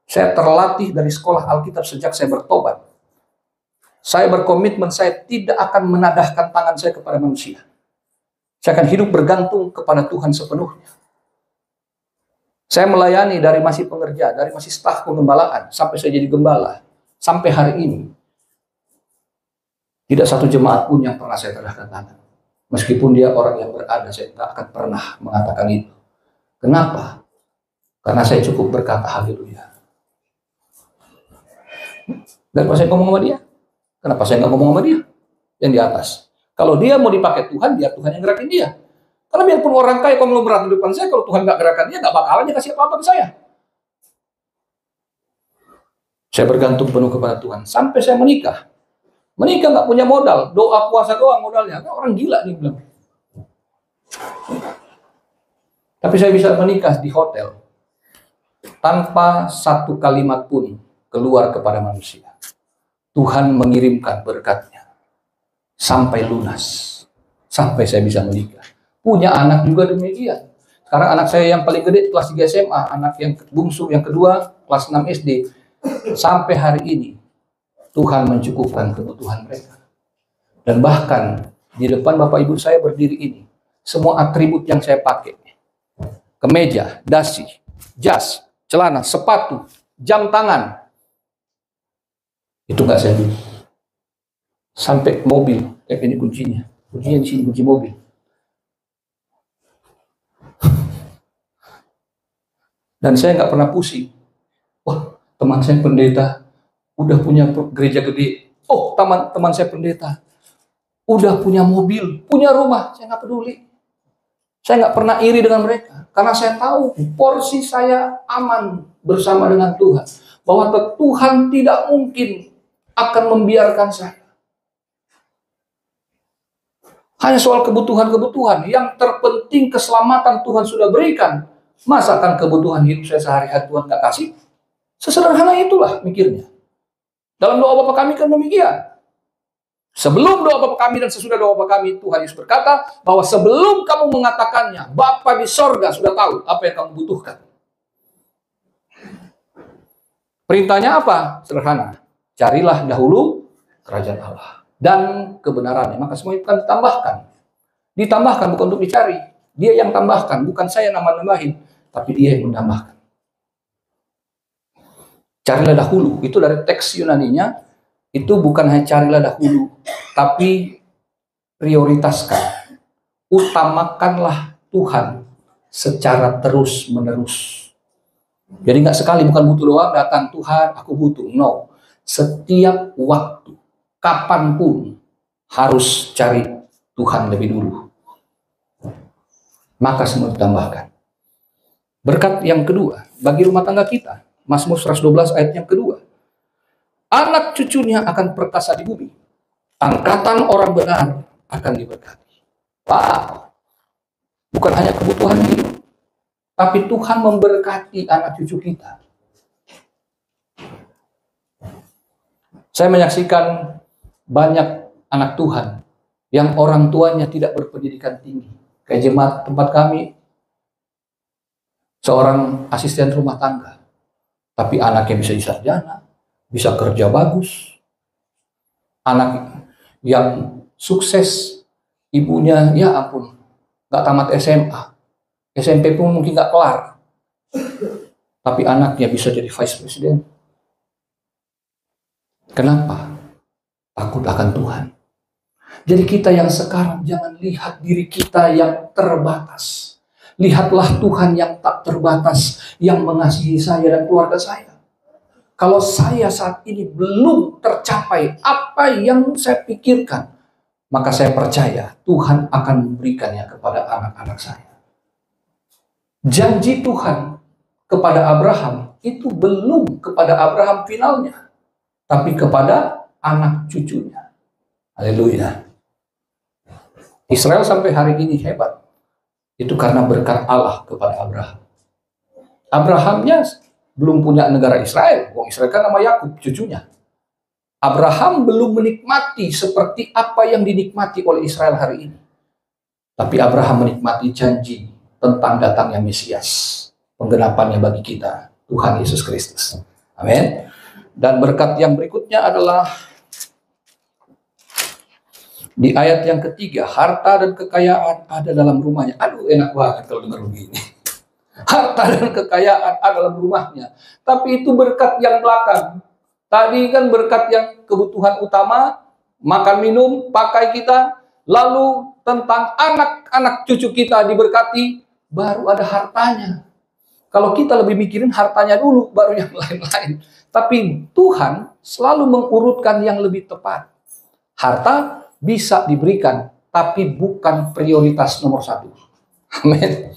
saya terlatih dari sekolah Alkitab sejak saya bertobat. Saya berkomitmen, saya tidak akan menadahkan tangan saya kepada manusia. Saya akan hidup bergantung kepada Tuhan sepenuhnya. Saya melayani dari masih pengerja, dari masih staf pengembalaan, sampai saya jadi gembala. Sampai hari ini, tidak satu jemaat pun yang pernah saya tadahkan tangan. Meskipun dia orang yang berada, saya tidak akan pernah mengatakan itu. Kenapa? Karena saya cukup berkata haleluya. Dan pas saya ngomong sama dia, kenapa saya nggak ngomong sama dia? Yang di atas. Kalau dia mau dipakai Tuhan, biar Tuhan yang gerakin dia. Karena biarpun orang kaya konglomerat di depan saya, kalau Tuhan nggak gerakan dia, nggak bakalan dia kasih apa-apa ke saya. Saya bergantung penuh kepada Tuhan. Sampai saya menikah. Menikah nggak punya modal. Doa puasa doang modalnya. Kan orang gila nih bilang. Tapi saya bisa menikah di hotel. Tanpa satu kalimat pun keluar kepada manusia. Tuhan mengirimkan berkatnya sampai lunas, sampai saya bisa menikah. Punya anak juga demikian. Sekarang anak saya yang paling gede kelas 3 SMA, anak yang bungsu yang kedua kelas 6 SD. Sampai hari ini Tuhan mencukupkan kebutuhan mereka. Dan bahkan di depan Bapak Ibu saya berdiri ini, semua atribut yang saya pakai, kemeja, dasi, jas, celana, sepatu, jam tangan, itu nggak saya beli. Sampai mobil, ini kuncinya di sini, kunci mobil. Dan saya nggak pernah pusing. Wah, teman saya pendeta udah punya gereja gede. Oh, teman saya pendeta udah punya mobil, punya rumah. Saya nggak peduli. Saya nggak pernah iri dengan mereka, karena saya tahu porsi saya aman bersama dengan Tuhan. Bahwa Tuhan tidak mungkin akan membiarkan saya. Hanya soal kebutuhan-kebutuhan. Yang terpenting keselamatan Tuhan sudah berikan. Masakan kebutuhan hidup saya sehari-hari Tuhan nggak kasih? Sesederhana itulah mikirnya. Dalam doa Bapa kami kan demikian. Sebelum doa Bapa kami dan sesudah doa Bapa kami, Tuhan Yesus berkata bahwa sebelum kamu mengatakannya, Bapa di sorga sudah tahu apa yang kamu butuhkan. Perintahnya apa? Sederhana. Carilah dahulu kerajaan Allah dan kebenarannya, maka semua itu akan ditambahkan. Ditambahkan bukan untuk dicari. Dia yang tambahkan, bukan saya nambah-nambahin, tapi dia yang menambahkan. Carilah dahulu, itu dari teks Yunaninya, itu bukan hanya carilah dahulu, tapi prioritaskan. Utamakanlah Tuhan secara terus-menerus. Jadi nggak sekali, bukan butuh doang, datang Tuhan, aku butuh. No. Setiap waktu, kapanpun, harus cari Tuhan lebih dulu. Maka semua ditambahkan. Berkat yang kedua, bagi rumah tangga kita, Mazmur 112 ayat yang kedua. Anak cucunya akan perkasa di bumi. Angkatan orang benar akan diberkati. Wow. Bukan hanya kebutuhan hidup, tapi Tuhan memberkati anak cucu kita. Saya menyaksikan banyak anak Tuhan yang orang tuanya tidak berpendidikan tinggi. Kayak jemaat tempat kami, seorang asisten rumah tangga, tapi anaknya bisa sarjana, bisa kerja bagus. Anak yang sukses, ibunya ya ampun, nggak tamat SMA, SMP pun mungkin nggak kelar, tapi anaknya bisa jadi vice president. Kenapa? Takut akan Tuhan. Jadi kita yang sekarang jangan lihat diri kita yang terbatas. Lihatlah Tuhan yang tak terbatas, yang mengasihi saya dan keluarga saya. Kalau saya saat ini belum tercapai apa yang saya pikirkan, maka saya percaya Tuhan akan memberikannya kepada anak-anak saya. Janji Tuhan kepada Abraham itu belum kepada Abraham finalnya, tapi kepada anak cucunya. Haleluya. Israel sampai hari ini hebat. Itu karena berkat Allah kepada Abraham. Abrahamnya belum punya negara Israel. Wong Israel kan nama Yakub, cucunya. Abraham belum menikmati seperti apa yang dinikmati oleh Israel hari ini. Tapi Abraham menikmati janji tentang datangnya Mesias. Penggenapannya bagi kita, Tuhan Yesus Kristus. Amin. Dan berkat yang berikutnya adalah di ayat yang ketiga, harta dan kekayaan ada dalam rumahnya. Aduh, enak banget kalau dengar begini. Harta dan kekayaan ada dalam rumahnya. Tapi itu berkat yang belakang. Tadi kan berkat yang kebutuhan utama, makan, minum, pakai kita. Lalu tentang anak-anak cucu kita diberkati, baru ada hartanya. Kalau kita lebih mikirin hartanya dulu, baru yang lain-lain. Tapi Tuhan selalu mengurutkan yang lebih tepat. Harta bisa diberikan, tapi bukan prioritas nomor satu. Amin.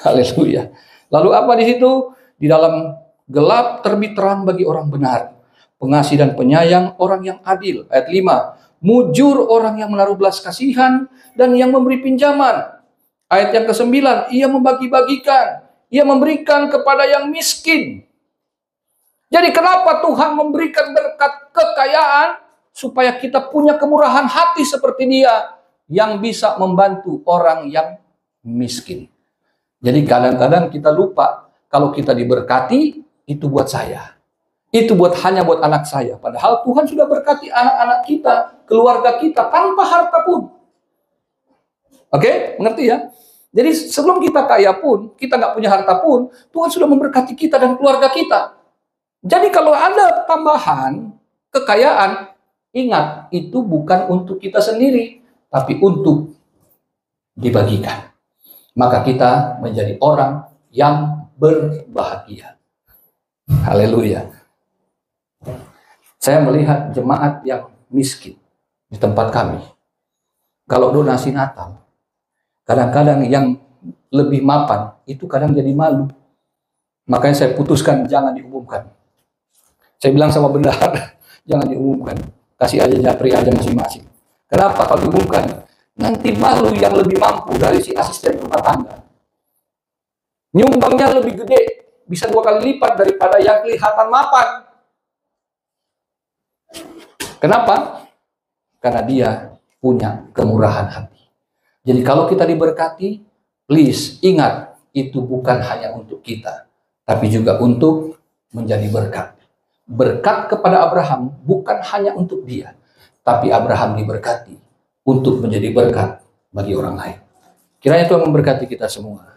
Haleluya. Lalu apa di situ? Di dalam gelap terbit terang bagi orang benar. Pengasih dan penyayang orang yang adil. Ayat 5. Mujur orang yang menaruh belas kasihan dan yang memberi pinjaman. Ayat yang ke-9. Ia membagi-bagikan. Ia memberikan kepada yang miskin. Jadi kenapa Tuhan memberikan berkat kekayaan? Supaya kita punya kemurahan hati seperti dia yang bisa membantu orang yang miskin. Jadi kadang-kadang kita lupa kalau kita diberkati itu buat saya. Itu hanya buat anak saya. Padahal Tuhan sudah berkati anak-anak kita, keluarga kita tanpa harta pun. Oke, mengerti ya? Jadi sebelum kita kaya pun, kita nggak punya harta pun, Tuhan sudah memberkati kita dan keluarga kita. Jadi kalau ada tambahan kekayaan, ingat, itu bukan untuk kita sendiri, tapi untuk dibagikan. Maka kita menjadi orang yang berbahagia. Haleluya. Saya melihat jemaat yang miskin di tempat kami. Kalau donasi Natal, kadang-kadang yang lebih mapan, itu kadang jadi malu. Makanya saya putuskan jangan diumumkan. Saya bilang sama bendahara, jangan diumumkan. Kasih aja japri aja masing-masing. Kenapa kalau diumumkan? Nanti malu yang lebih mampu dari si asisten rumah tangga. Nyumbangnya lebih gede. Bisa 2 kali lipat daripada yang kelihatan mapan. Kenapa? Karena dia punya kemurahan hati. Jadi kalau kita diberkati, please ingat, itu bukan hanya untuk kita. Tapi juga untuk menjadi berkat berkat kepada Abraham bukan hanya untuk dia, tapi Abraham diberkati untuk menjadi berkat bagi orang lain. Kiranya Tuhan memberkati kita semua.